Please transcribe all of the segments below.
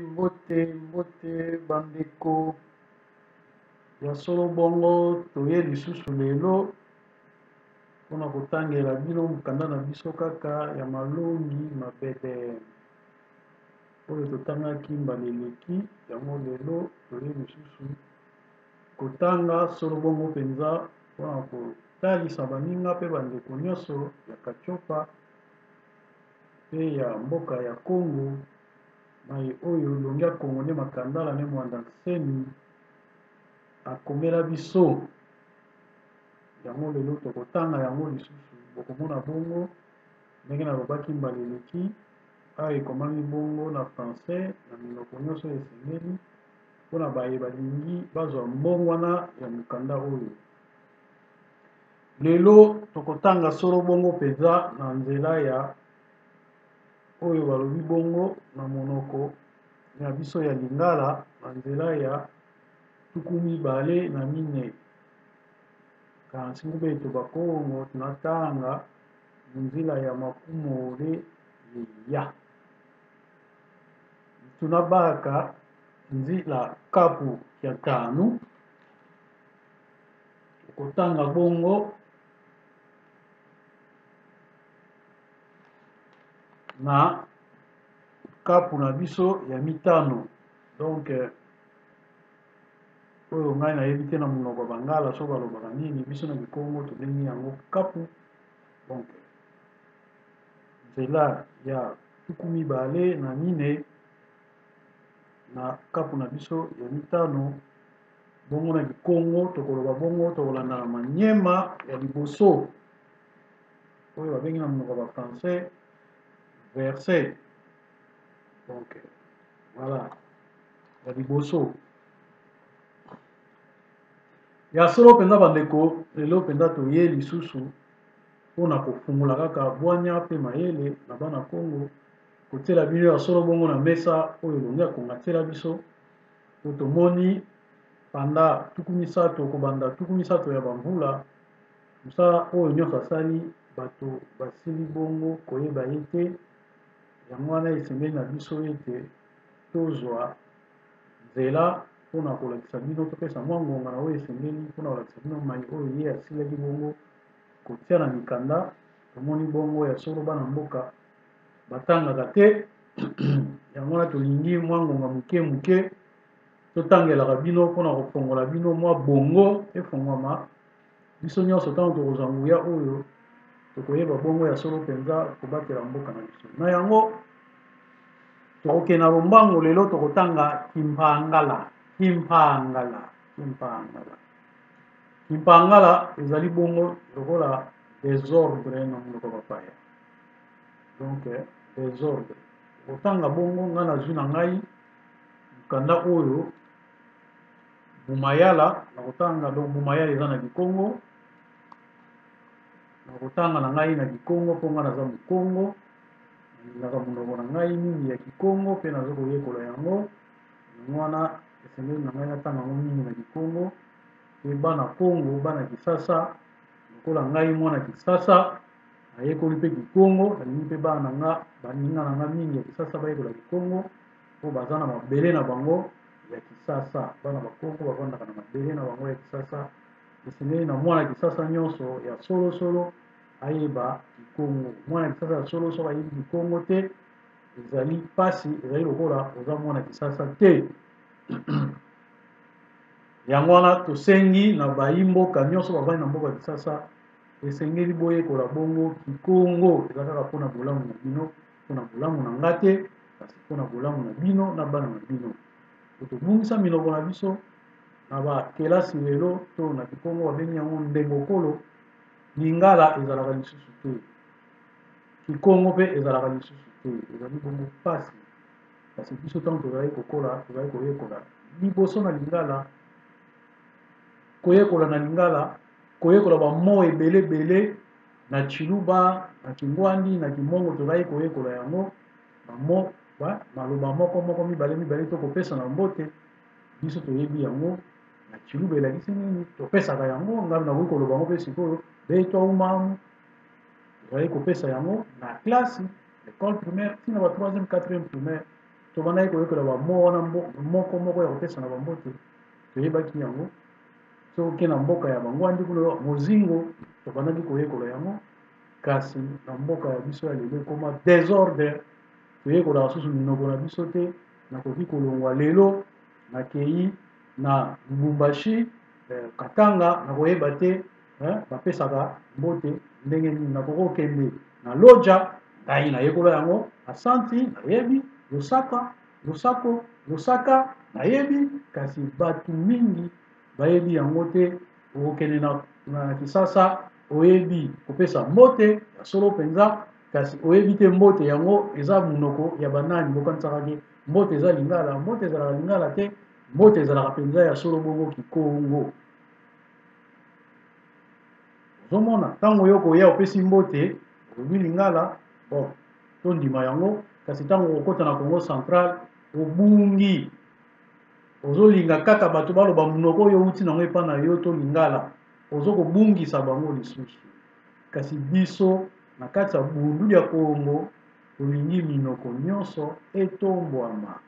Mbote bandeko ya solo bongo toye lisusu lelo mpona kotangela bino mokanda na biso kaka ya malongi mabebe oyo totangaki mbala eleki yango lelo toye lisusu kotanga solo bongo mpenza mpona kotalisa baninga mpe bandeko nyonso ya katiopa mpe ya mboka ya Congo mai oyo elongi ya Congo nde makandala ne mwanda nseni akomela biso yango lelo tokotanga yango lisusu bokomona bongo ndenge nalobaki mbala eleki awa ekomami bongo na français na minoko nyonso esengeli mpona baye balingi bazwa mbongwana ya mokanda oyo lelo tokotanga solo bongo mpenza na nzela ya oyo balobi bongo na monoko na biso ya lingala na nzela ya 24 kansingu beto bakongo tunatanga nzela ya makumole ya tunabaka nzela kapu ya tanu kotanga bongo na kapu na biso ya mitano donc oyo ngai nayebi te na monoko bangala so balobaka nini biso na bikongo tobengi yango kapu donc nzela ya 24 na kapu na biso ya mitano bongo na bikongo tokoloba bongo tokolanda na manyema ya liboso oyo babengi na monoko ba français verset donc voilà ya liboso ya solo mpenza bandeko lelo mpenza toye lisusu mpona kofungola kaka bwanya mpe mayele na bana Congo kotiela bino ya solo bongo na mesa oyo elongi ya Congo atiela biso po tomoni panda 30 kobanda 30 ya bamvula mosala oyo nyonso asali bato basili bongo koyeba ye te yango wana esengeli na biso ete tozwa nzela mpona kolakisa bino topesa mwa ngonga na oyo esengeli mpona kolakisa bino mai oyo ye asilaki bongo kotia na mikanda tomoni bongo ya solo bana mboka batangaka te yango wana tolingi mwa ngonga moke moke totangelaka bino mpona kofongola bino mwa bongo efongwama biso nyonso ntango tokozwa nguya oyo tokoyeba bongo ya solo mpenza kobatela mboka na biso na yango tokokende na lombango lelo tokotanga kimpangala ezali bongo lokola désordre na monoko bapaya donc désordre kotanga bongo ngai nazwi na ngai mokanda oyo bumayala nakotanga donc bumayala eza na Kikongo nakotanga na ngai na Kikongo mpo ngai naza mokongo nalingaka monoko na ngai mingi ya Kikongo mpe naza koyekola yango wana esengeli na ngai natanga yango mingi na Kikongo mpe bana Congo bana Kisasa lokola ngai mwana Kisasa nayekoli mpe Kikongo nalingi mpe bana nga baninga na nga mingi ya Kisasa bayekola Kikongo mpo baza na mabele na bango ya Kisasa bana bakongo bavandaka na mabele na bango ya Kisasa esengeli na mwana Kisasa nyonso ya solosolo ayeba Kikongo mwana Kisasa ya solosolo ayebi Kikongo te ezali pasi ezali lokola oza mwana Kisasa te yango wana tosengi na bayimboka nyonso bavandi na mboka ya Kisasa esengeli boyekola bongo Kikongo eza kaka mpona bolamu na bino mpona bolamu na nga te kasi mpona bolamu na bino na bana na bino tobungisa minoko na biso na bakelasi lelo to na Kikongo babengi yango ndengokolo lingala ezalaka lisusu te Kikongo mpe ezalaka lisusu te ezali bongo pasi kasi biso ntango tozali kokola tozali koyekola liboso na lingala koyekola na lingala koyekola bamo ebele na Chiluba na Kingwandi na Kimongo tozali koyekola yango bamo maloba moko mibale tokopesa na mbote biso toyebi yango na Chiluba elakisi nini topesaka yango ngai nakoki koloba yango mpe sikoyo beto umamu tozali kopesa yango na klasi l'école primaire tina ba 3e 4e primaire tobandaki koyekola bamo wana moko ya kopesa na bambote toyebaki yango soki na mboka ya bangwandi kuna mozingo tobandaki koyekola yango kasi na mboka ya biso ya lelo ekoma désordre toyekolaka susu minoko na biso te nakoki kolongwa lelo nakei na lubumbashi katanga nakoyeba te bapesaka mbote ndenge nini nakoki kokende na loja ngai nayekola yango asanti nayebi losaka nayebi kasi bato mingi bayebi yango te okokende na kisasa oyebi kopesa mbote ya solo mpenza kasi oyebi te mbote yango eza munoko ya banani bokanisaka ke mbote eza lingala mbote ezalaka lingala te mbote ezalaka mpenza ya solo bongo kikongo ozomona ntango yo koya opesi mbote olobi lingala bon tondima yango kasi ntango okota na Congo central obungi ozolinga kaka bato baloba munoko oyo uti nango epa na yo to lingala ozokobungisa bango lisusu kasi biso na kati ya bundu ya Kongo tolingi minoko nyonso etombwama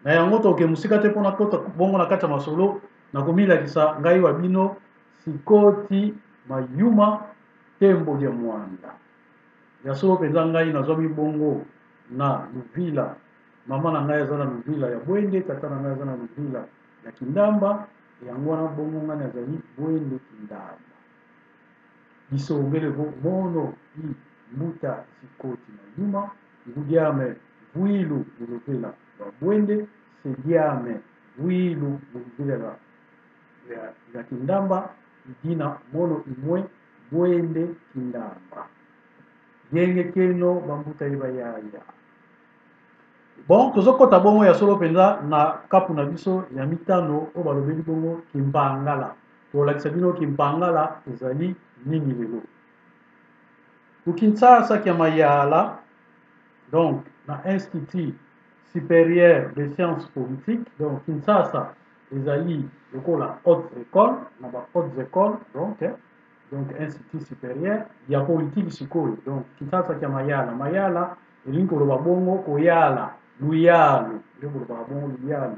na yango toke musika te mpona kota bongo na kati ya masolo nakomilakisa ngai wa bino Sikoti Mayuma tembo ya mwanda ya solo mpenza ngai nazwami bongo na Luvila mama na ngai aza na Luvila ya Bwende tata na ngai aza na Luvila ya Kindamba yango wana bongo ngai azali Bwende Kindamba biso ongele mono i muta Sikoti Mayuma ngudiame Bwilu Luvila wa Bwende sediame Bwilu Luvila ya Kindamba idina mono imwe Bwende Kindamba yenge keno bambuta iba yaya bon tozokota bongo ya solo penza na kapu na biso ya mitano o balobeli bongo kimpangala tolakisa bino kimpangala ezali nini lelo Kinshasa kia mayala donc na Institut supérieur des sciences politiques donc Kinshasa ezali lokola haute école na ba hautes écoles donc Institut supérieur ya politique sikoyo donc Kinshasa kia mayala elingi koloba bongo koyala luyalu nde kolobaka bongo luyalu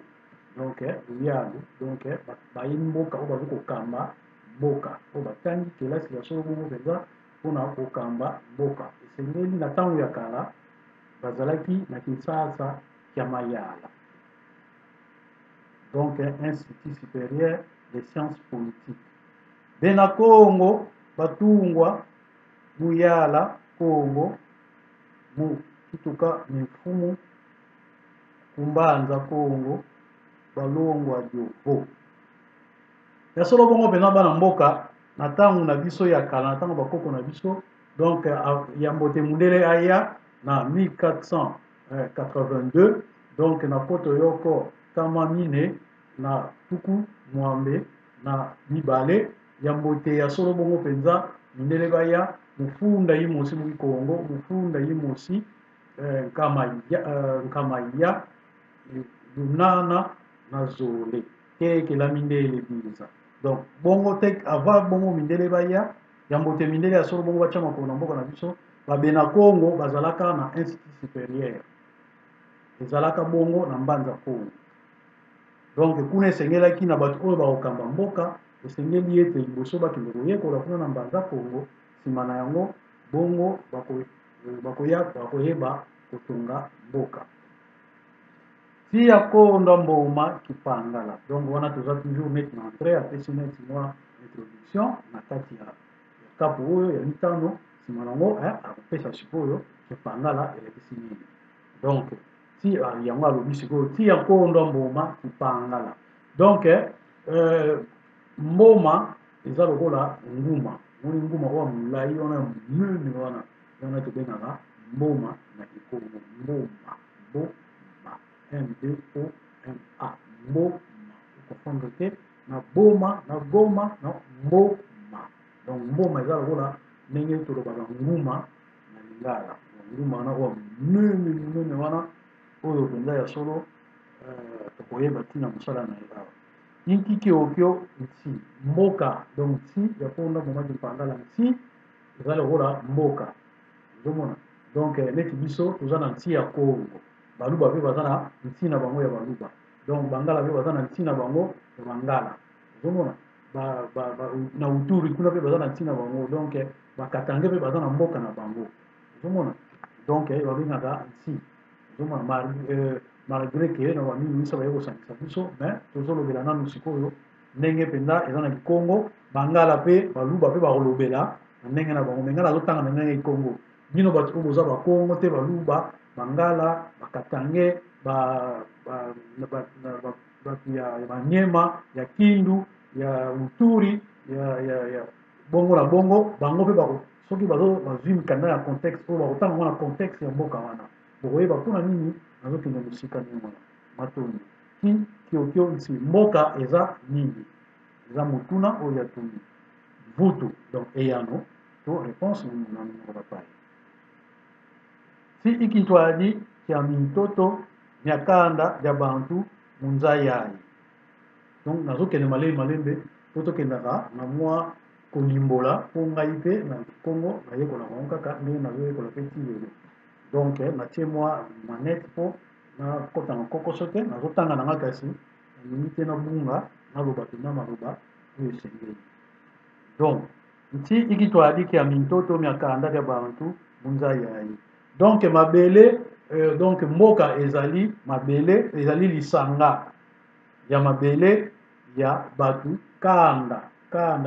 donc luyalu donc bayi mboka oyo bazi kokamba mboka oyo batangi kelasi ya solo bongo mpenza mpona kokamba mboka esengeli na ntango ya kala bazalaki na Kinshasa kia mayala donc Institut supérieur des sciences politiques mpe na Kongo batungwa muyala Kongo mu kituka mifumu kumbanza Kongo balongwa jovo ya solo bongo mpenza bana mboka na ntango na biso ya kala na ntango bakoko na biso donc ya mbote mundele aya na 1482 donc na poto yoko kama mine na tuku mwambe na mibale ya mbote ya solo bongo mpenza mindele baya mufunda yimosi mu Kongo mufunda yimosi nkamaya lunana na zole tekela mindele biza donc bongo tek ava bongo mindele baya ya mbote mindele ya solo bongo bacha makolo na mboka na biso babena Kongo bazalaka na Institut supérieur ezalaka bongo na mbanza Kongo donc kuna esengelaki na bato oyo bakokamba mboka esengeli ete liboso bakende koyekola kuna na mbanza Kongo nsima na yango bongo bakoyeba kotonga mboka ti ya konda mboma kipangala donc wana toza toujours neti na entrée apesi neti mwa introduction na kati ya kapu oyo ya mitano nsima nango akopesa sikoyo kipangala elekisi nini donc ti yango alobi sikoyo ti ya konda mboma kipangala donc mboma eza lokola nguma moni nguma oyo molai wana monene wana tobengaka mboma na kikongo mboma mboma okofondre te na boma na goma na mboma donc mboma eza lokola ndenge tolobaka nguma na lingala nguma wana oyo monene wana oyo mpenza ya solo tokoyeba ntina mosala na ye awa inkiki okyo nti mboka donc nti ya konda mboma kipangala nti eza lokola mboka ozomona donc neti biso toza na nti ya Kongo baluba pe baza na ntina bango ya baluba, donc bangala pe baza na ntina bango ya bangala, ozomona na uturi kuna pe baza na ntina bango, donc bakatange pe baza na mboka na bango, ozomona, donc babengaka nti, ozomona malgré ke na bamini miso baye kosangisa biso, mais tozolobela nanu sikoyo ndenge mpenza eza na Kikongo, bangala pe baluba pe bakolobela na ndenge na bango, me nga nazotanga na ndenge Kikongo, bino bato oyo boza bakongo te baluba bangala bakatange bato ya banyema ya kindu ya uturi ya bongo na bongo, bango mpe soki bazwi mikanda ya contexte oyo bakotanga ngo na contexte ya mboka wana, bokoyeba mpona nini nazokende mosika nini wana matondi kiokio nti mboka eza nini, eza motuna oyo ya tuni vutu, donc eyano to réponse na minoko bapai si ikitwadi kya mintoto myakanda ya bantu munza yayi, donc nazokende malembe po tokendaka na mwa kolimbola po ngai mpe na Kongo nayekola bango kaka ndenge nazoyekola mpe ti lelo, donc natie mwa manete po nakota na kokoso te, nazotanga nanga kasi nalingi te nabunga naloba mpena maloba oyo esengeli, donc nti ikitwadi kya mintoto myakanda ya bantu munza yayi, donc mabele donc mboka ezali mabele, ezali lisanga ya mabele ya batu kanda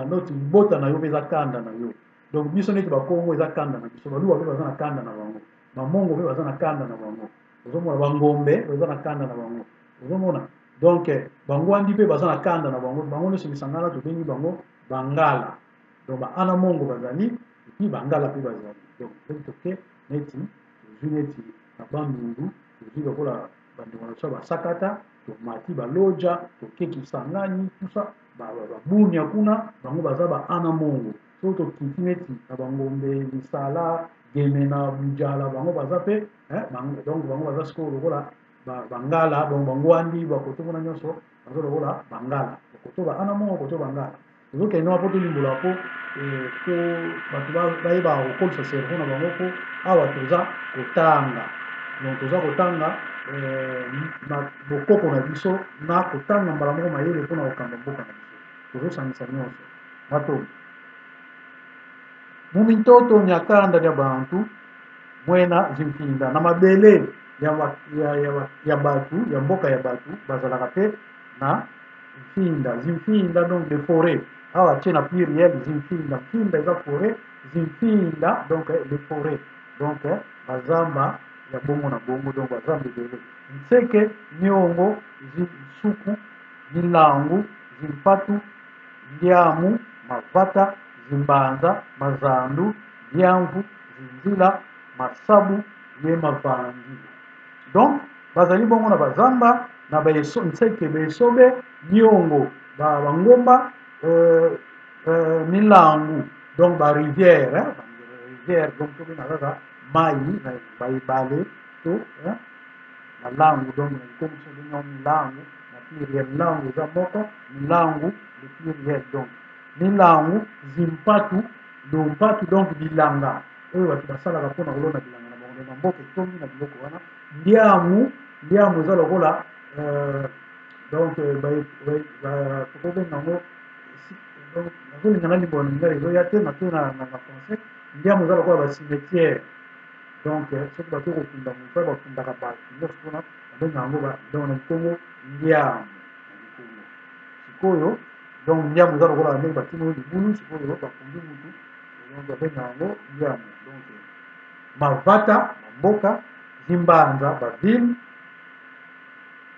noti libota na yo mpe eza kanda na yo, donc biso neti bakongo eza kanda na biso, baluba mpe baza na kanda na bango, bamongo mpe baza na kanda na bango, ozomona bangombe baza na kanda na bango, ozomona, donc bangwandi mpe baza na kanda na bango, bango nyonso lisangana tobengi bango bangala, donc baana mongo bazali epi bangala mpe bazali, donc toke neti tozwi neti na bandundu tozwi lokola bandeko na biso basakata tomati baloja tokeki sangani tusa babunia kuna bango baza baana mongo, so tokiti neti na bangombe lisala gemena bujala bango baza mpe donc bango baza sikoyo lokola bangala, donc bango wandi bakoto kuna nyonso baza lokola bangala, bakoto baana mongo koto bangala, tozokende wana po tolimbola po bato bayeba kokolisa servo na bango po awa toza kotanga, donc toza kotanga na bokoko na biso na kotanga mbala moko mayele mpona kokamba mboka na biso, tozosangisa nyonso bato mumintoto myakanda ya bantu mwena zimfinda na mabele ya batu ya mboka ya batu bazalaka mpe na zimfinda donc de forêt, awa tie na pluriel zimfinda, mfinda eza forêt, zimfinda donc de forêt, donc bazamba ya bongo na bongo, donc bazamba ebele, nseke nyongo zisuku milangu zimpatu ndiamu mavata zimbanza mazandu liamvu zinzila masabu ye mavandi, donc bazali bongo na bazamba na nseke besobe nyongo bangomba milangu donc barivière donc tobenga kaka mai na baebale to malangu, donc na likomso benga milangu na pluriel, milangu eza moko milangu le pluriel, donc milangu zimpatu lompatu donc bilanga oyo bato basalaka mpona kolona bilanga na bango na mboka etongi na biloko wana, ndiamu eza lokola donc tokobenga yango nazolinga nalimbola na ngai ezoya te na français, ndiamu eza lokola bacimetière, donc soki bato kokunda moto bakundaka bato nyonso mpona babenga yango donc na likongo ndiamu na likongo sikoyo, donc ndiamu eza lokola ndenge batimo libulu sikoyo bakundi mutu donc babenga yango ndiamu, donc mavata mboka zimbanza bavile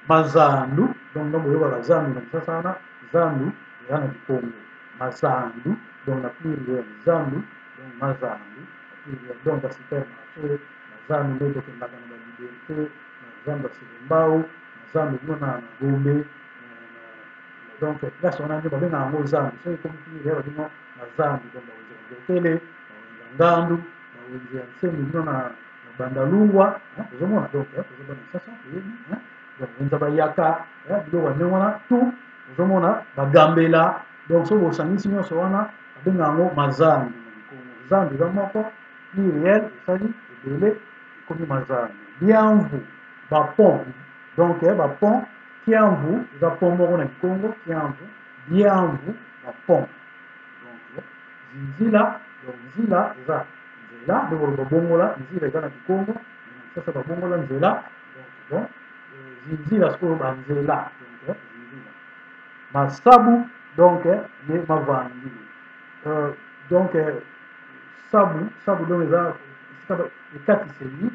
mazandu, donc ngambo oyebaka zandu na kisasa wana zandu eza na likongo, mazandu donc na pluriel zandu, donc mazandu na pluriel, donc basupermarché mazandu nde tokendaka na baliberté na zandu ya selembao na zandu bino na gombe, donc place wana nde babengaka yango zandu, soki ekomi pluriel babino na zandu, donc bawenzi ya nzokele bawenzi ya ngandu bawenzi ya nsembe bino na bandalungwa ozomona, donc tozobana sasa toyebi wenza bayaka biloko ya ndenge wana tu ozomona bagambela, donc soki bosangisi nyonso wana babenga yango mazandu na likongo, zandu eza moko pluriel esali ebele ekomi mazandu, liamvu bapont donc bapont kiamvu eza pont moko na Congo kiamvu biamvu bapont donc nzila donc nzila eza nzela donc babongola nzila eza na Congo sasa babongola nzela donc nzila sikoyo banzela donc nzila masabu donc ye mavangili donc sabu donc eza ekatiseli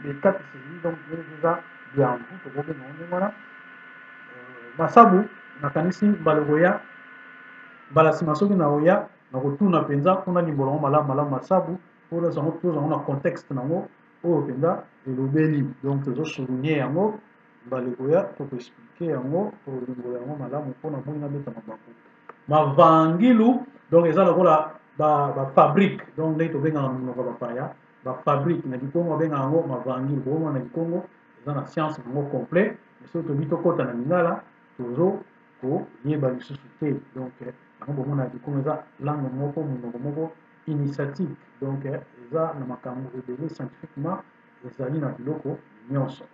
donc eza biamvu tokobenga ndenge wana masabu nakanisi mbala koya mbala nsima soki na oya na kotuna mpenza mpona limbola yango malamu masabu mpona tozango na contexte nango oyo mpenza elobeli donc tozosouligne yango mbala koya tokoexplike yango tolimbola yango malamu mpona moi nabeta mabaku mavangilu donc eza lokola bafabrique donc ndenge tobengaka na monoko ya bapaya bafabrique na Congo babengaka yango mavangilu bomo na Congo eza na science yango complet soki tobi tokɔta na lingala tozo koyeba lisusu te donc yango bomona ya Congo eza langue moko monoko moko initiatique donc eza na makambo ebele scientifiquement ezali na biloko nyonso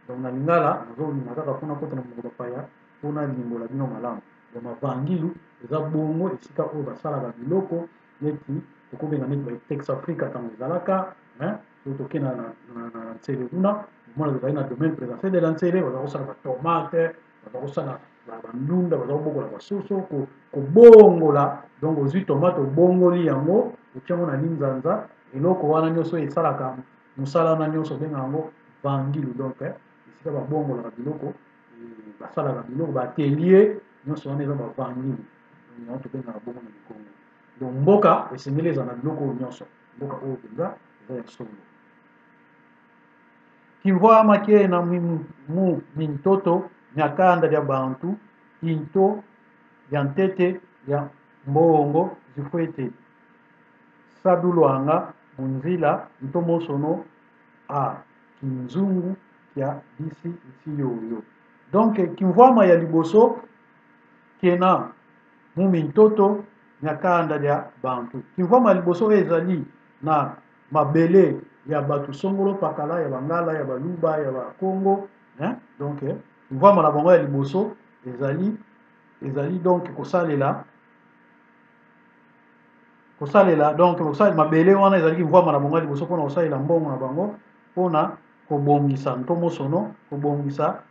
donc na lingala nazolinga kaka mpona kota na monoko bapaya mpona limbola bino malamu donc mavangilu eza bongo esika oyo basalaka biloko neti tokobenga neti batex africa ntango ezalaka soki tokende na ntsele kuna omona tozali na domaine présence de la ntsele baza kosala batomate baza kosala bandunda baza kobokola basoso kobongola donc ozwi tomate obongoli yango otiango na linzanza eloko wana nyonso esalaka mosala wana nyonso obenga yango vangilu donc esika babongolaka biloko basalaka biloko baatelier nyonso wana eza bavangilu yango tobengaka bongo na Congo donc mboka esengeli eza na biloko oyo nyonso mboka oyo mpenza eza ya solo kimvoa make na mintoto nyakanda ya bantu into ya ntete ya mbongo zifwete sadulwanga munzila ntomosono a kinzungu ya bisi nti yoyo donc kimvoama ya liboso kena mintoto nyakanda ya bantu kimvoama ya liboso ezali na mabele ya batu songolo pakala ya bangala ya baluba ya bakongo donc kimvoama na bango ya liboso ezali donc kosalela donc mabele wana ezali kimvoama na bango ya liboso mpona kosalela mbongo na bango mpona kobongisa ntomosono kobongisa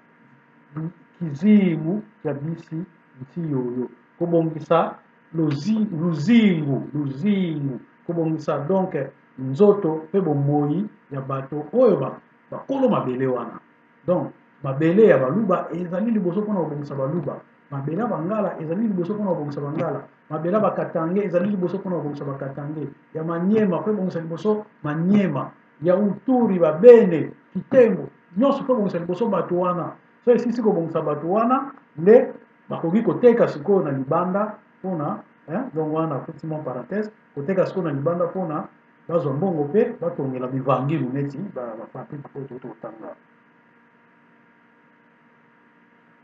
kizimu ya bisi nti yoyo kobongisa luzingu kobongisa donc nzoto mpe bomoi ya bato oyo bakolo mabele wana donc mabele ya baluba ezali liboso mpona kobongisa baluba mabele ya bangala ezali liboso mpona kobongisa bangala mabele ya bakatange ezali liboso mpona kobongisa bakatange ya manyema mpe bongisa liboso manyema ya uturi babene kitengo nyonso mpe bongisa liboso bato wana so esisi kobongisa bato wana nde bakoki koteka sikoyo na libanda mpona donc wana effectivement parenthèse koteka sikoyo na libanda mpona bazwa mbongo mpe batongela bivangilu neti bafabrike oyo tototanga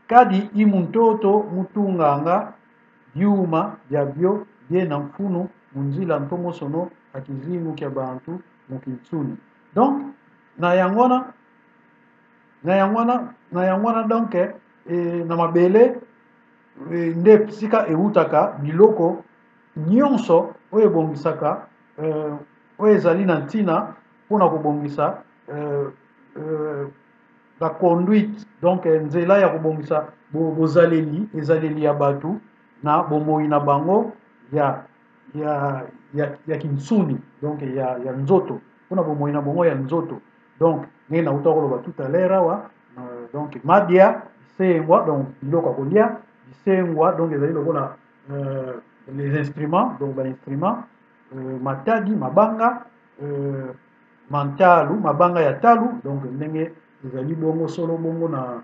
kadi imuntoto mutunganga byuma byabyo bye na mfunu munzila ntomosono akizingu kya bantu mukitsuni donc na yangwana donc na mabele nde sika eutaka biloko nyonso oyo ebongisaka oyo ezali na ntina mpona kobongisa la conduite donc nzela ya kobongisa ezaleli ya bato na bomoi na bango ya kinsuni donc ya nzoto mpona bomoi na bango ya nzoto donc ndenge nauta koloba tout à l'heure awa donc madia bisengwa donc biloko ya kolia bisengwa donc ezali lokola les instruments donc bainstrument matadi mabanga mantalu mabanga ya talu donc ndenge ezali bongo solo bongo na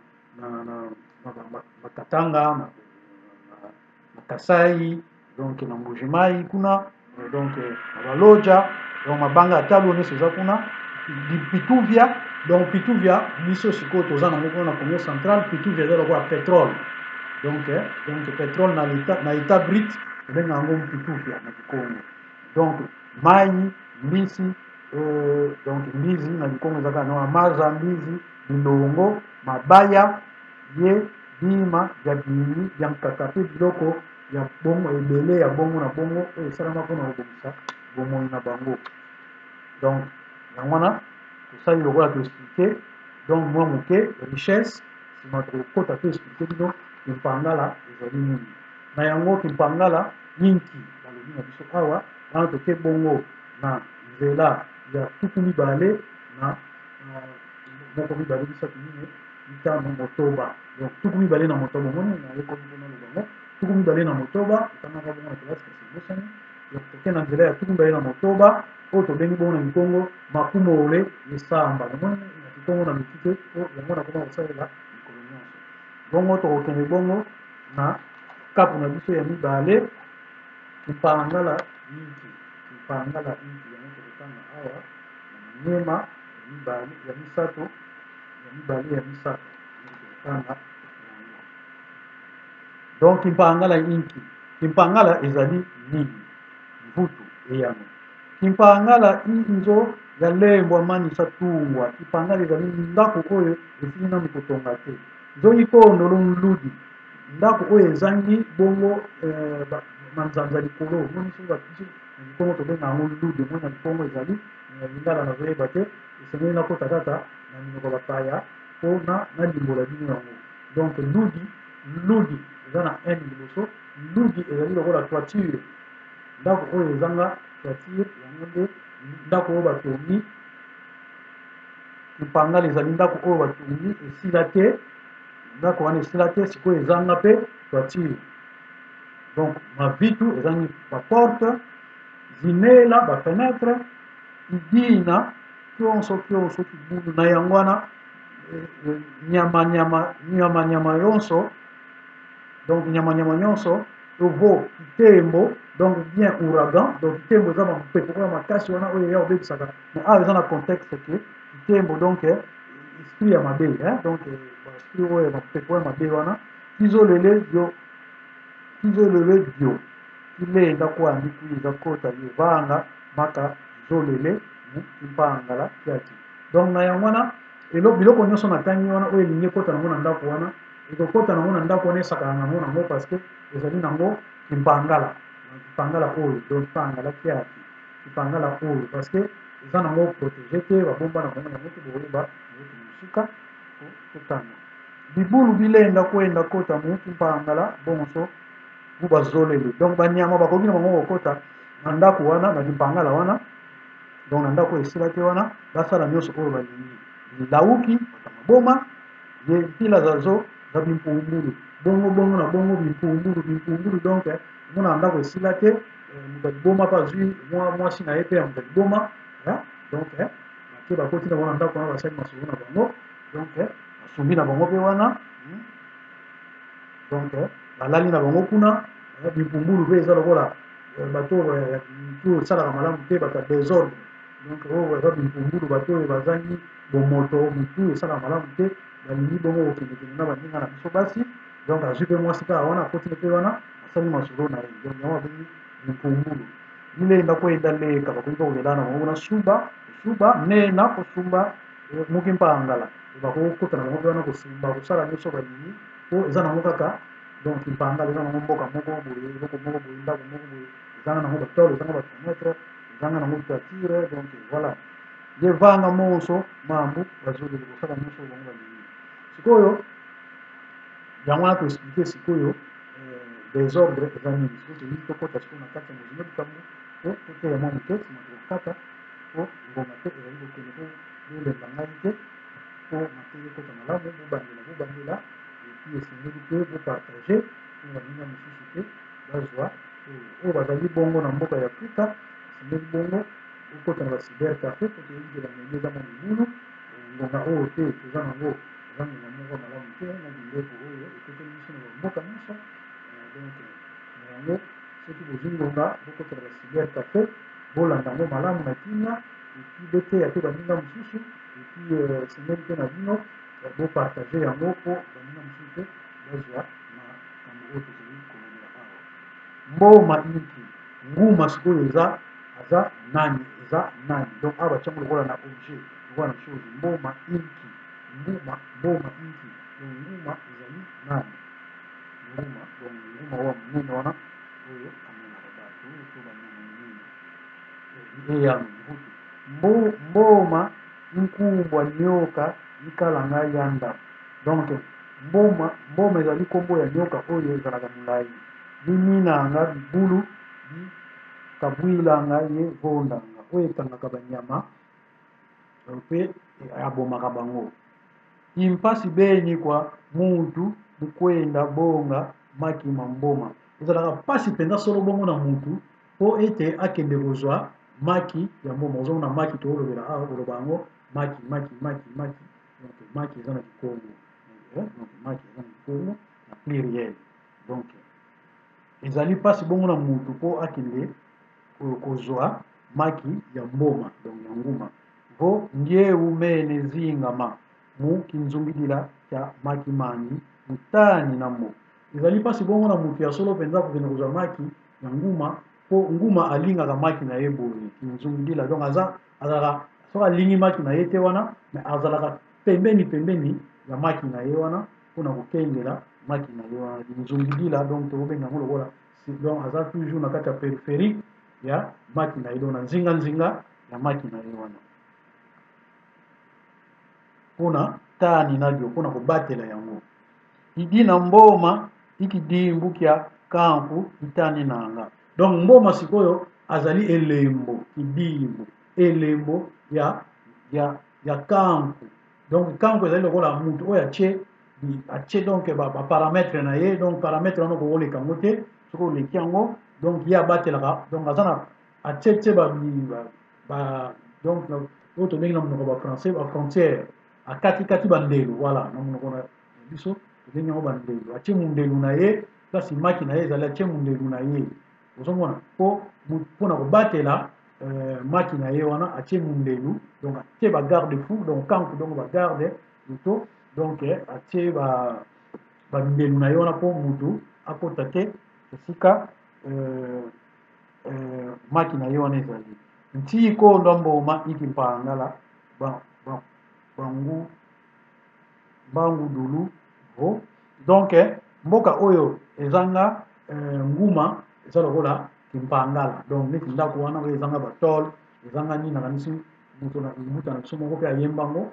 makatanga na kasai donc na mbujimai kuna donc na baloja donc mabanga ya talu nyonso eza kuna pituvia donc pituvia biso sikoyo toza nango kuna na Congo central pituvia eza lokola pétrole donc pétrole na état brut ebenga yango pituvia na Congo donc mai mbisi donc mbizi na Congo ezaka na maza mbizi milongo mabaya ye bima ya bini ya nkaka pe biloko ya bongo ebele ya bongo na bongo oyo esalama mpona kobongisa bomoi na bango. Donc yango wana tosali lokola toexplike donc mwa moke richesse nsima tokokota to explike bino kimpangala ezali nini na yango. Kimpangala yinki balobi na biso awa wana toke bongo na nzela ya tuku mibale na moko mibale bisatu mine mitano motoba. Donc tuku mibale na motoba moni na yekomi mpona lobango tuku mibale na motoba etangaka bongo na kelasi kasi ebosani. Donc toke na nzela ya tuku mibale na motoba oyo tobengi bongo na mikongo makumole esamba namoni na kikongo na mikite o yango nakoma kosalela mikolo nyonso. Bongo tokokende bongo na kapu na biso ya mibale kimpangala inki. Kimpangala inki yango tokotanga awa na manyema ya mibale ya misato ya mibale ya misato tokotanga yango. Donc kimpangala inki kimpangala ezali nini mvutu eyano. Kimpangala inzo ya lembo amanisa tungwa. Kimpangala ezali ndako oyo esili nanu kotonga te. Nzongi kondolo nludi ndako oyo ezangi bongo manzanza likolo moni soki bakisi na likongo tobenga yango ludi moni na likongo ezali lingala nazoyeba te esengeli nakota kaka na minoko bapaya mpona nalimbola bino yango. Donc ludi eza na n liboso. Ludi ezali lokola toiture ndako oyo ezanga toiture yango nde ndako oyo batongi. Kimpangala ezali ndako oyo batongi esila te ndako wana esila te sikoyo ezanga mpe toiture. Donc mavitu ezangi baporte zinela bafenetre idina kyonso kibulu na yango wana nyamanyama yonso. Donc nyamanyama nyonso ovo kitembo donc bien ouragan. Donc kitembo eza mapepo oyo makasi wana oyo eya obebisaka mais awa eza na contexte ke kitembo donc esprit ya mabe donc baesprit oyo mapepo ya mabe wana kizolele dio kilenda kwandi kuiza kota yevanga maka zolele kimpangala kiati. Donc na yango wana biloko nyonso natangi wana oyo elingi ekota nango na ndako wana ekokota nango na ndako wana esakana nango parce que ezali nango kimpangala kimpangala oyo. Donc kimpangala kiati kimpangala oyo parce que eza nango protégé te babomba na bango yango te boyeba yango mosika totanga bibulu bilenda kwenda kota mu kimpangala bonso bubazolele. Donc banyama bakoki na bango kokota na ndako wana na kimpangala wana. Donc na ndako esila te wana basala nyonso oyo balingi lauki boma ye mpila zazo za bimpumbulu bongo na bongo bimpumbulu. Donc mona ndako esila te moto aliboma mpe azwi mwasi na ye mpe ya moto aliboma. Donc bake bakoti na bango na ndako wana basali masolo na bango. Donc basumbi na bango mpe wana. Donc balali na bango kuna bimpumbulu mpe eza lokola bato mitu esalaka malamu te bato ya désordre. Donc oyo eza bimpumbulu bato oyo bazangi bomoto mitu esalaka malamu te balingi bongo kokendekende na baninga na biso basi. Donc azwi mpe mwasi kaka wana akotile mpe wana asali masolo na ye. Donc yango abengi bimpumbulu milenda koyenda leka bakoki mpe kolela na bango na suba nena kosumba moki mpangala bakokota na bango mpe wana kosumba kosala nyonso balingi po eza nango kaka. Donc kimpangala eza nango mboka moko boye eloko moko boye ndako moko boye ezanga nango batole ezanga bafenetre ezanga nango toiture. Donc voilà ye vanga monso mambu bazoleli kosala nyonso bango balingi. Sikoyo yango wana toexplike sikoyo désordre eza nini sikoyo tolingi tokota sikoyo na kati ya mozima likambo po toteya mwa moke nsima tokokata po ngonga te ezali kokende po bolemba ngai te po mateye ekota malamu bobandela epuis esengeli mpe bopartage po baninga mosusu te bazwa oyo bazali bongo na mboka ya afrika esengeli bongo okota na bacyber café po toyingela ndenge eza mwa libulu ngonga oyo te toza nango eza ngonga moko malamu te na biloko oyo ekoteli biso na bamboka nyonso. Donc na yango soki bozwi ngonga bokota na bacyber café bolanda yango malamu na kimia epuis boteya mpe baninga mosusu epuis esengeli mpe na bino bopartage yango po baninga mosusu te bazwa na kambo oyo tozali kolobela awa. Mboma inki nguma sikoyo aza nani. Donc awa batiango lokola na objet lokola na chose mboma inki nguma mboma inki donc nguma ezali nani nguma donc nguma wa munene wana oyo amonaka bato to banyama minene eyano mvutu mboma nkumbwa nyoka ikalanga yanda donc mboma ezali nkombo ya nyoka oyo ezalaka molai biminanga bibulu bikabwilanga ye vondanga oyo ekangaka banyama mpe abomaka bango impasi beni kwa mutu mukwenda bonga makima mboma ezalaka mpasi mpenza solo bongo na mutu mpo ete akende kozwa maki ya mboma ozomona maki toolobela awa koloba yango maki donc maki eza na kikongo donc maki eza na kikongo na pluriel donc ezali mpasi bongo na mutu mpo akende kozwa maki ya mboma donc ya nguma vo ngeu mene zingama mu kinzungidila kya maki mangi mutani na mo ezali mpasi bongo na mutu ya solo mpenza kokende kozwa maki ya nguma mpo nguma alingaka maki na ye boye kinzungidila donc azalaka soki alingi maki na ye te wana me azalaka pembeni ya maki na ye wana mpona kokengela maki na ye wana kinzungidila donc tokobenga yango lokola donc aza toujours na kati ya périphérique ya maki na ye donc na nzinga ya maki na ye wana mpona tani nadio mpona kobatela yango idi na mboma ikidimbu kya kampu itani nanga donc mboma sikoyo azali elembo kidimbu elembo ya kampu donc kampu ezali lokola mutu oyo atie donc baparametre na ye donc parametre wana okoleka yango te soki oleki yango donc ye abatelaka donc aza na atie donc oyo tobengi na monoko bafrançais bafrontière akati bandelo voilà na monoko na biso tobengi yango bandelo atie mundelu na ye kasi maki na ye ezali atie mundelu na ye ozomona mpona kobatela maki na ye wana atie mundelu donc atie bagarde fou donc kanku donc bagarde plutôt donc atie bandelu na ye wana mpo mutu akota te esika maki na ye wana ezali nti ikondo mboma ikimpangala bangu dulu vo donc mboka oyo ezanga nguma eza lokola kimpangala donc neti ndako wana oyo ezanga batole ezanga nini nakanisi mutu na biso moko mpe ayembango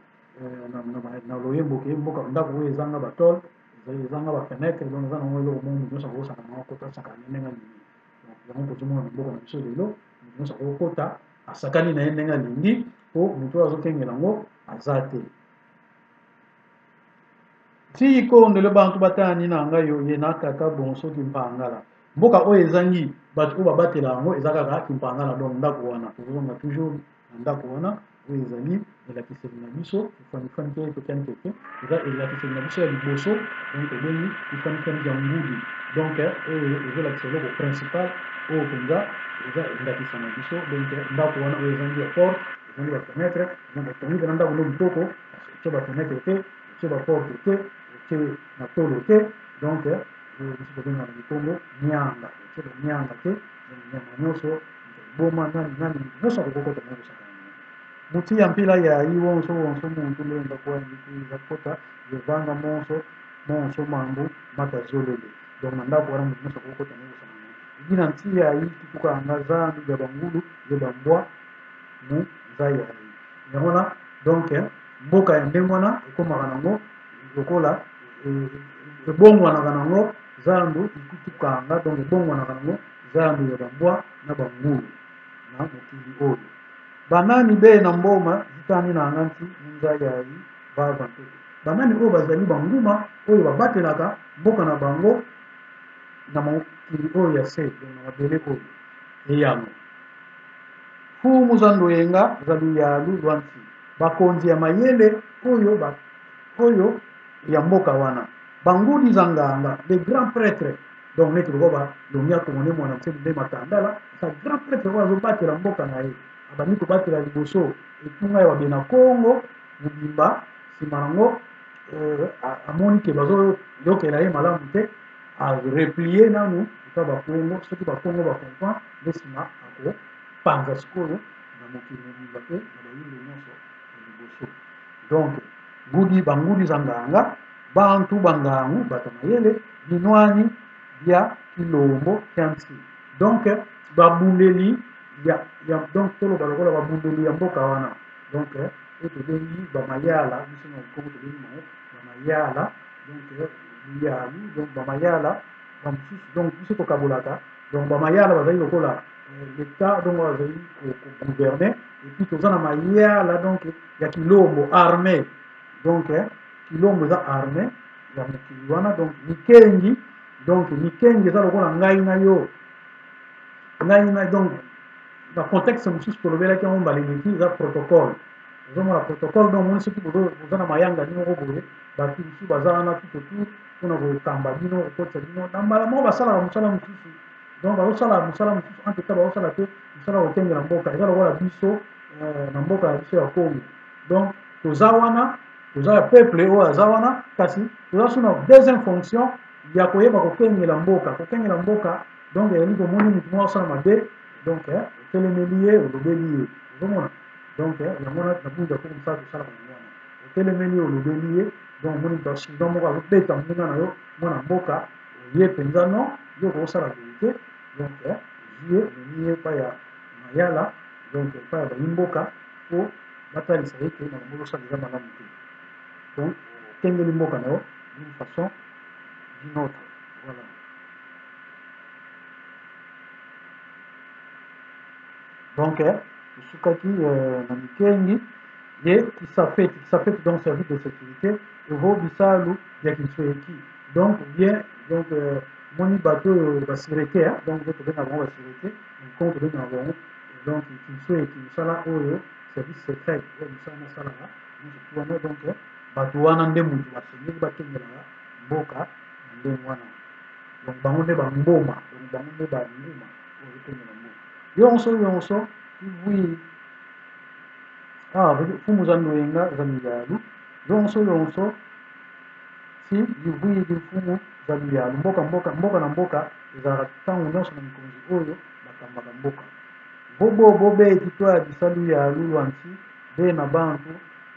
na loyembo ke mboka ndako oyo ezanga batole ezanga bafenetre donc eza nango eloko mo mutu nyonso akokosaka nango kota asakani ndenge alingi yango tozomona na mboka na biso lelo mutu nyonso akokota asakani na ye ndenge alingi mpo mutu oyo azokengela yango aza te ti ikondele bantu batani na ngai yo ye na kaka bon soki mpangala mboka oyo ezangi bato oyo babatela yango eza kaka kimpangala donc ndako wana tozozonga toujours na ndako wana oyo ezali elakiseli na biso ifanifani te tokiani teke eza elakiseli na biso ya liboso donc tobengi ifanifani ya ngudi donc oyo ezolakisa eloko principal oyo mpenza eza elakisa na biso donc ndako wana oyo ezangi ya porte ezangi bafenetre tongi mpena ndako no bitoko otie bafenetre te otie baporte te otie na tolo te donc biso tobenga na mikongo nyanga otie banyanga te nyama nyonso boma nani nyonso akokokota na kosaka muti ya mpila yayi wonso muntu lenda kwaiza kota yevanga monso mambu mata zolele donc na ndako wana mutu nyonso akokota na kosaka idina nti yayi kitukanga zandu ya bangulu ye bambwa mu za yayi yango wana donc mboka ya ndenge wana ekomaka nango lokola ebongwanaka nango zandu ikutukanga donc ebongwanaka nango zandu ya bambwa na bangulu na mokili oyo banani be na mboma zitani na nga nti nza yayi bava te banani oyo bazali banguma oyo babatelaka mboka na bango na mokili oyo ya se na mabele oyo eyano fumu za ndoyenga za luyalu lwa nti bakonzi ya mayele oyo ya mboka wana bangudi za nganga les grands prêtres donc neti lokoba longi akongone mwana ntielu nde matandala sa grand prêtre oyo azobatela mboka na ye abandi kobatela liboso etunga ya babe na kongo mobimba nsima nango amoni ke bazoyokela ye malamu te areplie nanu eka bakongo soki bakongo bakomprend nde nsima akopanza sikoyo na mokili mobimba pe na bayimbe nyonso ya liboso donc bangudi za nganga bantu bangangu bato mayele binwani bya kilombo kyansi donc babundeli donc toloba lokola babundeli ya mboka wana donc tobengi bamayala biso na kongo tobengi bango bamayala donc liyalu donc bamayala bamosusu donc biso tokabolaka donc bamayala bazali lokola l'état donc bazali kogouverner et puis toza na mayala donc ya kilombo armé donc kilombo eza armé ya mokili wana donc mikengi eza lokola ngai na yo donc na contexte mosusu tolobelaki yango mbaleleki eza protocole ozomona protocole donc moni soki boza na mayanga bino ko boye bato mosusu baza wana tutotu mpona kokamba bino kokotisa bino na mbala moko basalaka mosala mosusu donc bazosala mosala mosusu enteta bazosala te mosala kokengela mboka eza lokola biso na mboka ya biso ya kongo donc toza wana toza ya peuple oyo aza wana kasi toza so na deuxième fonction ya koyeba kokengela mboka donc eyeli komoni motu moko asala mabe donc otelemeli ye olobeli ye ozomona donc yango nabunda ko mosala tosala yango wana otelemeli ye olobeli ye donc omoni moto asidan moko azobeta mbunda na yo mwana mboka oye mpenza non yo kokosala boye te donc ozwi ye omemi ye epai ya mayala donc epai ya bayimboka po batalisa ye ke na bango osala eza malamu te donc okengeli mboka na yo d'une façon d'une autre voilà. Donc tosukaki na mikengi ye kisafeti donc service de sécurité evo bisalu ya kinsoeki donc bien donc moni bato oyo basirete donc nde tobenga bango basirete nkongo tobenga bango donc kinsoeki mosala oyo service secret oyo mosala nasalaka nyonso wana donc bato wana nde moto basengeli bakengelaka mboka na ndenge wana donc bango nde bamboma donc bango nde banguma oyo ekengela mboka yonso ivui fumu za ndoyenga za miyalu yonso si ivui mfumu za miyalu mboka na mboka ezalaka ntango nyonso na mikonzi oyo bakambaka mboka bobeti to ya bisalu yalu lwansi nde na bantu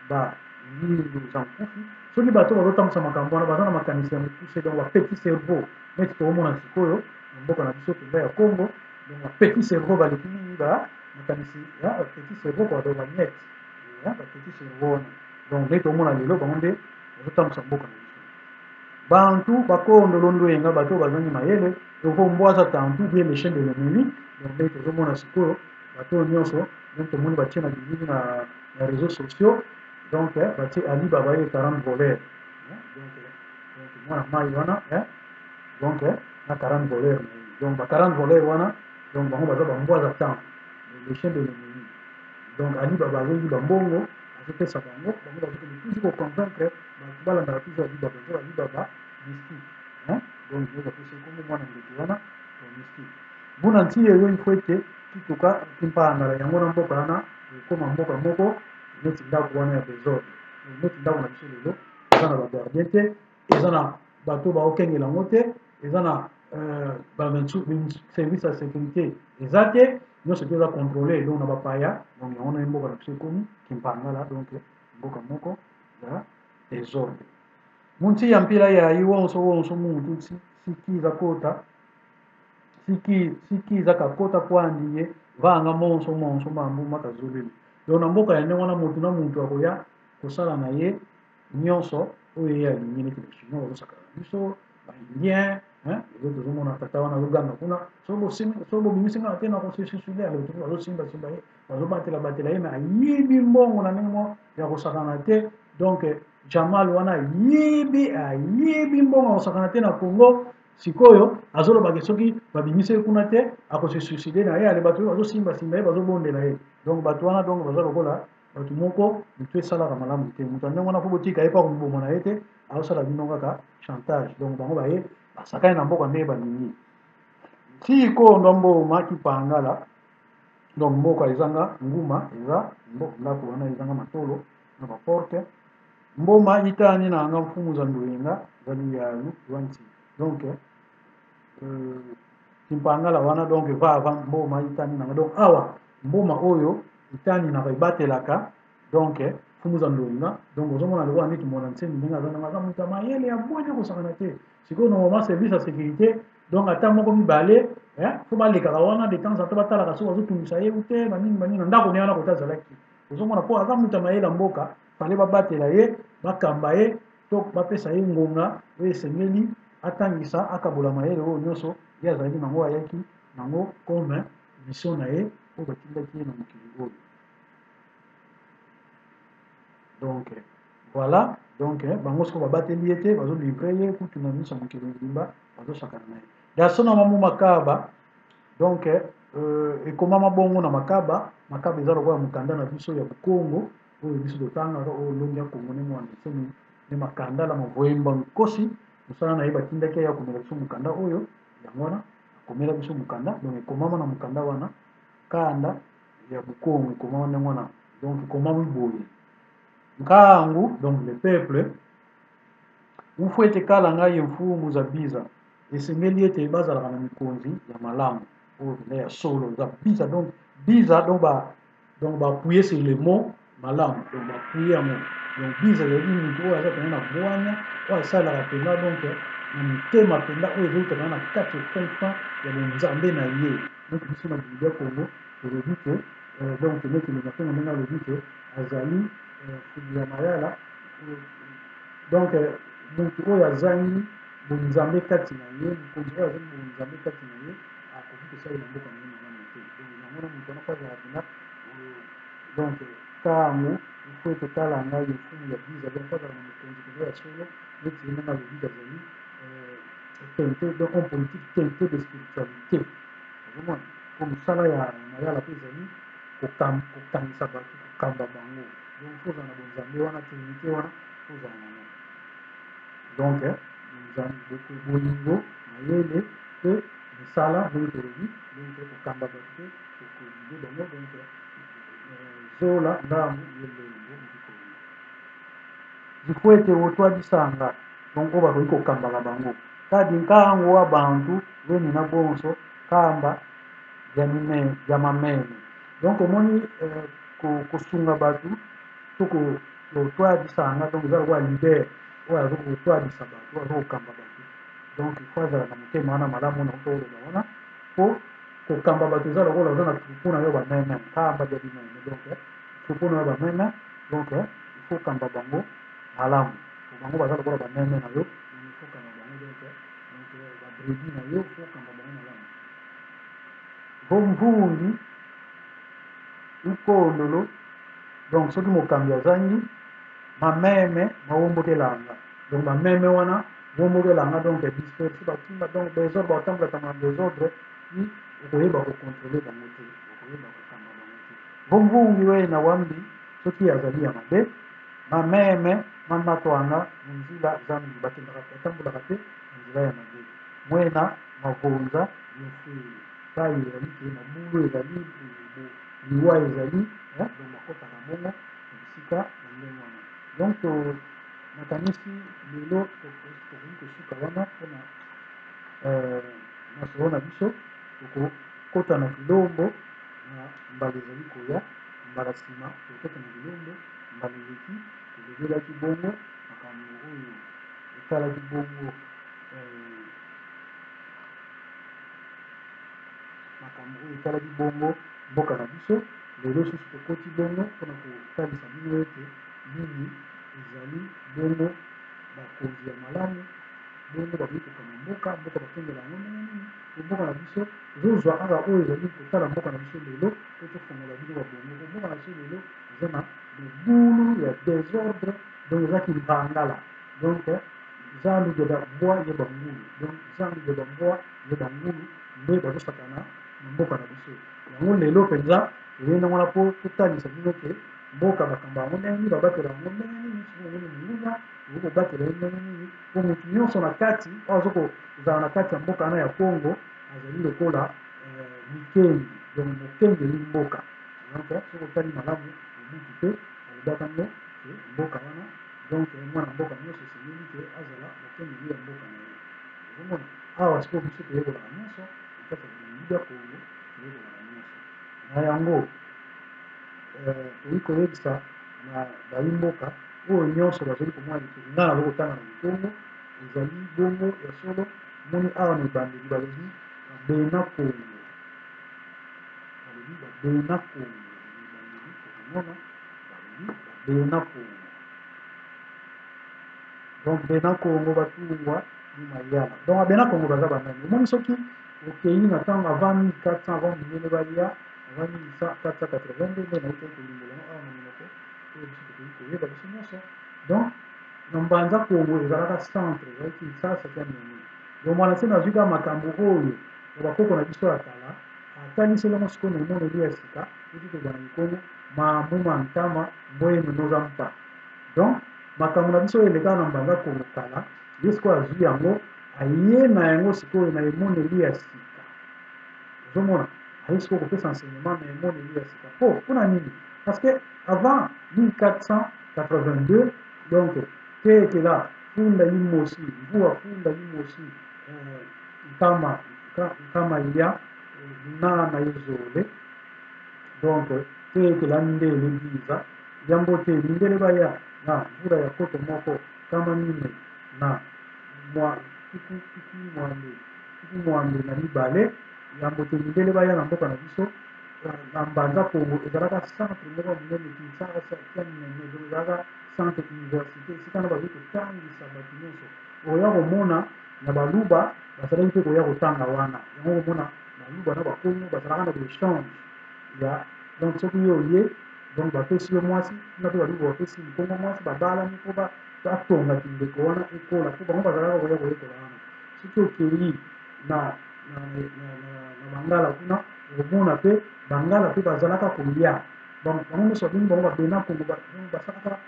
balindu za nkufi soki bato bazotambwisa makambo wana baza na makanisi ya mokuse donc bapetit cerveau neti toomona sikoyo na mboka na biso mpenza ya congo donc bapetit cerveau baleki mingi makanisi ya bapetit cerveau kwa do banyete bapetit cerveau wana donc nde toomona lelo bango nde bazotambwisa mboka na biso bantu bakondolondo yenga bato bazangi mayele evo mbwaza tantu bien le chien de l'ennemi donc nde tozomona sikoyo bato nyonso donc tomoni batie na bilili na réseaux sociaux donc batie ali baba ye 40 voleurs donc mwana mai wana donc na 40 voleurs donc ba 40 voleurs wana donc bango baza bambwaza tantu le chien de l'ennemi donc ali baba azoyi bambongo azopesa bango bazokende toujours koconvaincre bato balandaka toujours ali baba mystique donc ezapesa kombo mwana ndeke wana mystique mbuna nti eyo ifo ete kituka kimpangala yango na mboka wana ekoma mboka moko neti ndako wana ya desordre neti ndako na biso lelo eza na bagardien te eza na bato baokengela yango te eza na service ya sécurité eza te nyonso te eza contrôlé donc na bapaya donc yango na mboka na biso ekomi kimpangala donc mboka moko ya desordre munti ya mpila yayi wonso muntu sikiza kota sikiza kakota kwandi ye vanga monso mambu makazoleli donc na mboka ya ndenge wana motu na muntu akoya kosala na ye nyonso oyo ye alingi neti bachinois bazosakana biso baindien ezo tozomona tata wana azoganga kuna so bobimisinga te na constitutionnel bazosimbasimba ye bazobatela ye me ayibi mbongo na ndenge mo ya kosakana te donc jamal wana ayibi mbongo ya kosakana te na congo sikoyo azolobaki soki babimisi kuna te akose suicide na ye ale bato oyo bazosimbasimba ye bazobondela ye donc bato wana donc baza lokola bato moko motu esalaka malamu te moto ndenge wana fo botika ye mpa komiboma na ye te azosala bino kaka chantage donc bango baye basakani na mboka ndenge balingi siko ndo mboma kipangala donc mboka ezanga nguma eza ndako wana ezanga matolo na baporte mboma itani na anga mfumu za ndoyenga za liyalu lwanti donc kimpangala wana donc va avant mboma itani nanga donc awa mboma oyo itani na ebatelaka donc fumu za ndonga donc ozomona loko neti mona ntseni ndenge aza nanga aza moto ya mayele ya bwanya kosakana te sikoyo normalement service ya sécurité donc ata moko mibale fo balekaka wana de temps en temps batalaka soki bazotungisa ye te banini na ndako ne wana kota azalaki ozomona mpo aza moto ya mayele ya mboka fale babatela ye bakamba ye to bapesa ye ngonga oyo esengeli atangisa akabola mayele oyo nyonso ye azalaki nango ayaki nango comme mission na ye oyo batindaki ye na mokili oyo. Donc voilà, donc bango siko babateli ye te bazolivre ye kutu na miso ya mokili mobimba bazosakana na ye daso na mamu makaba donc ekomama bongo na makaba eza lokola mokanda na biso ya bukongo oyo biso totangaka oyo longi ya kongo ne mwana eseni ne makanda la mavoyemba nkosi mosala na ye batindaki ya komela biso mokanda oyo yango wana akomela biso mokanda donc ekomama na mokanda wana kanda ya bukongo ekomama ndenge wana donc ekomami boye nkangu donc le peuple ufu ete kala ngai mfumu za biza esengeli ete bazalaka na mikonzi ya malamu oyo pena ya solo za biza donc bappuye sur le mot malamu donc bappuye yango donc biza ezali motu oyo aza pena na bwanya oyo asalaka pena donc na motema pena oyo ezoutaka na kati fonfa ya bonzambe na ye donc biso na biblia kongo tolobi ke donc neti lengatongo ndenge alobi ke azali fudu ya mayala donc motu oyo azangi bonzambe kati na ye mokonzi oyo azangi bonzambe kati na ye akoki kosalela mboka na ye malamu te donc yango na moto wana kazala pena donc kango ifo ete tala ngai efumu ya biza donc kazala na mokonzi koza ya solo neti ye ndenge alobi azali teinté donc en politique teinté de spiritualité ozomona po mosala ya mayala mpe ezali kokangisa bato kokamba bango donc fozala na bonzambe wana trinité wana fozala nango donc bolingo mayele mpe misala ndenge tolobi donc kokamba bato mpe kokolide bango donc zola ndamu yelembo mokikolo zifo ete otwadisanga donc oyo bakoki kokambaka bango kadi nkango wa bantu weni na bonso kamba ya mamene donc omoni kosunga bato to kotwadisanga donc eza lokola libere oyo azokotwadisa bato oyo azokokamba bato donc ifo azala na motema wana malamu na otoloba wana po kokamba bato eza lokola oza na troupeau na yo bameme kamba ya bimeme donc troupeau na yo bameme donc ifo kamba bango malamu bango baza lokola bameme na yo ifo kamba bango donc babrebi na yo ifo kamba bango malamu bomvungi ukondolo donc soki mokambi azangi mameme mawombokelanga donc bameme wana wombokelanga donc disperse bakimba donc désordre batambolaka na désordre i okoyeba kocontrôle bango te okoyeba kokamba bango te bomvungi we na wambi soki azali ya mabe mameme mamatwanga munzila zambi bakendaka batambolaka te nzela ya mabe mwena mavonza yofeli bai ezali te mabulu ezali liwa ezali donc bakotaka bongo bisika na ndenge wana donc nakanisi lelo tokoki kosuka wana mpona masolo na biso tokokota na bilombo na mbala ezali koya mbala nsima tokokota na bilombo mbala eleki tolobelaki bongo makambo oyo etalaki bongo makambo oyo etalaki bongo mboka na biso lelo susu tokoti bongo mpona kotalisa bino ete nini ezali bongo bakonzi ya malamu bongo bakoki kokanga mboka bakendela yango ndenge nini mboka na biso tozozwa kaka oyo ezali kotala mboka na biso lelo po tofongola bino babongo po mboka na biso lelo eza na libulu ya désordre donc ezaki mbangala donc zandu de bamboa ye bangulu donc zandu de bamboa ye bangulu nde bazosakana na mboka na biso yango lelo mpenza toyenda wana po totalisa bino ke mboka bakamba yango ndenge nini babatela yango ndenge nini sokomoni monguna okobatela ye ndenge nini po motu nyonso na kati oyo azokozala na kati ya mboka wana ya kongo azali lokola mikendi donc mokengeli mboka donc soki otali malamu obutu te alobaka ngo mboka wana donc mwana mboka nyonso esengeli te azala mokengeli ya mboka na ye ozomona awa sikoyo biso toyekolaka nyonso nakati ya biblia kongo toyekolaka nyonso na yango toyi koyebisa na bayimboka oyo nyonso bazali komona likongo nga na lokotanga na likongo ezali bongo ya solo moni awa na ebandeli balobi babena kongo balobi babena kongo ebandeli kokomona balobi babena kongo donc bena kongo batungwa ni mayala donc abena kongo baza banani omoni soki okei na ntango avant 1400 avant minene balia avant 1482 nde nauti kolimbola awa na minoko oyo biso tokoki koyeba biso nyonso donc na mbanza kongo ezalaka centre ezalaki kisasa kya mene donc mwana se nazwi kaka makambo oyo ya bakoko na biso ya kala atalisi elongo sikoyo na emoneli ya sika eti tobana likongo mamuma ntama mboyeme noza mpa donc makambo na biso oyo elekaka na mbanza kongo kala ye sikoyo azwi yango aye na yango sikoyo na emoneli ya sika ozomona aye sikoyo kopesa enseignement na emoneli ya sika mpona nini parce que avant 1482 donc tekela funda yimosi mvua funda yimosi nkama ya na yezole donc tekela ndele biza yambo te mindele baya na mvula ya koto moko kama nine na tuku mwambe na mibale yambo te mindele baya na mboka na biso na mbanza kongo ezalaka centre moko monene kinshasa kya minene ezalaka centre université esika na bazwi kotangisa bato nyonso okoya komona na baluba bazalaki mpe koya kotanga wana yango komona baluba na bakongo bazalaka na baechange ya donc soki yo oye donc bapesi yo mwasi kuna mpe baluba bapesi likongo mwasi babalani mpo batongaki ndeko wana ekola mpo bango bazalaka koya koyekola wana soki okei na bangala kuna okomona mpe bangala mpe bazalaka kolia bango nyonso babengi bango babena kongo basalaka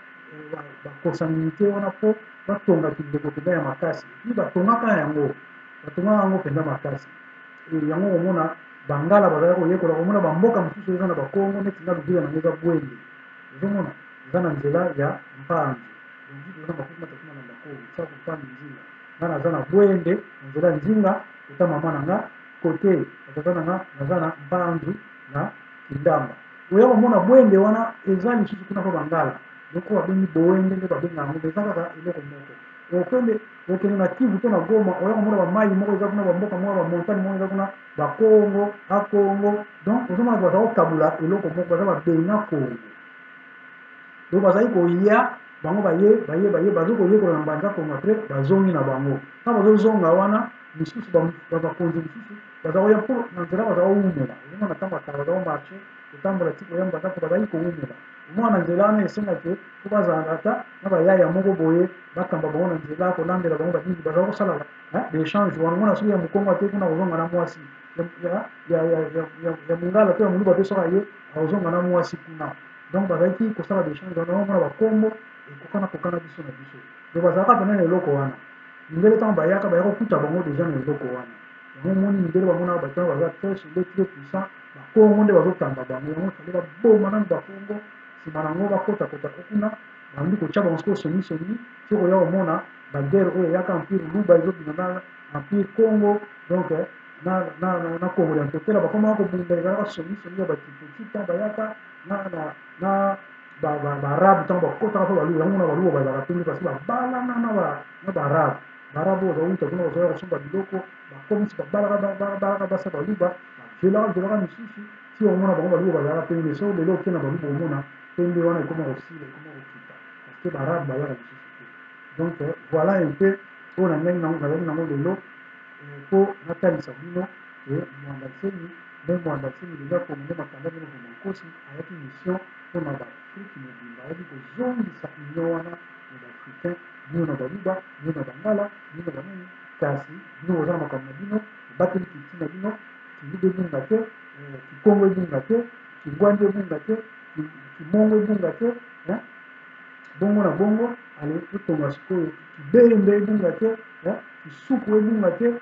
bakonsanginité wana mpo batongaki ndeko mpenza ya makasi epi batongaka yango mpenza makasi yango komona bangala bazalaka koyekola komona bamboka mosusu eza na bakongo neti nga lubila nango eza bwende ozomona eza na nzela ya mpanzi donc eza makuti matakuna na bakongo sa kopanda nzinga nga naza na bwende na nzela nzinga kota mama na nga kote batata na nga naza na mpanzu na kindamba oya komona bwende wana eza lisusu kuna mpo bangala donc babengi bowende nde babenga yango eza kaka eloko moko okende na kivu to na goma oya komona bamai moko eza kuna bamboka moko bamontagne moko eza kuna bakongo akongo donc ozomona baza kokabula eloko moko baza babenga kongo donc bazali koya bango baye baza koyekola na mbanza kongo apres bazongi na bango na bazozonga wana misusu bakonzi misusu baza koya mpo na nzela baza kowumela ozomona ntango atala baza komarche kotambola ti koya mbanza mpo bazali kowumela omwana na nzela wana esengaki mpo bazala ata na bayaya moko boye bakamba bango na nzela kolandela bango baningi baza kosala baechange wana omona soki ya mokongo ate kuna kozonga na mwasi ya mongala to ya moluba mpe soki aye akozonga na mwasi kuna donc bazalaki kosala baechange wana omona bakombo ekokana biso na biso donc bazalaka pena na eloko wana mindele ntango bayaka kokuta bango deja na eloko wana yango omoni mindele bamonaka bato wana baza très solide très puissant bakongo nde bazotamba bango yango fale baboma nani bakongo nsima nango bakotakota kuna bandi kotya bango sikoyo sonisoni soki oya komona bagere oyo eyaka empire luba ezobima na empire congo donc na congo ya ntotela bakomaka kobunda ezalaka sonisoni ya batipoti ntango bayaka na baarabe ntango bakotaka mpo baluba yango na baluba bazalaka penge parce babalana na baarabe baarabe oyo bazauta kuna bazoya kosomba biloko bakomisi babalaka basa baluba bavelaka misusu ti omona bango baluba bazalaka penge so lelo oke na baluba omona pembe wana ekoma kosila ekoma kokita parce que baarabe bayaka lisusu te donc voilà un peu oyo nazali nango lelo mpo natalisa bino mwanda nseni nde mwanda nseni lelo akongo nde makanda bino vuma nkosi ayaki mission mpona baafrike mobimba ayaki kozongisa union wana na baafricain bino na baluba bino na bangala bino na banini kasi bino boza na makambo na bino obateli kiti na bino kiluba ebunga te kikongo ebunga te kingwandi ebunga te kimongo ebunga te bongo na bongo ale totonga sikoyo kibembe ebunga te kisuku ebunga te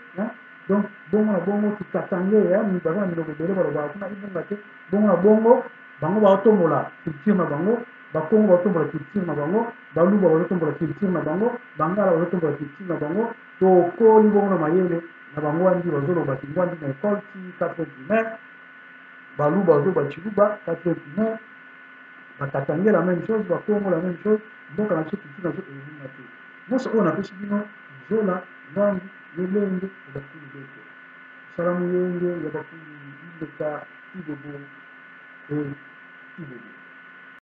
donc bongo na bongo kikatange baza na miloko ebele balobaka kuna ebunga te bongo na bongo bango baotombola culture na bango bakongo baotombola culture na bango baluba bazotombola culture na bango bangala bazotombola culture na bango tokoli bongo na mayele na bango wandi bazoloba kingwandi na ekole ti 4 primaire baluba bazoba chiluba 4 primaire Bakatange la même chose, Bakongo la même chose, donc na biso culture na biso ezolinga te. Nyonso oyo napesi bino zola, ngangi, lolenge ya bakulu betu. Salamu yenge ya bakulu Ileka, Ibobo, Ibobo.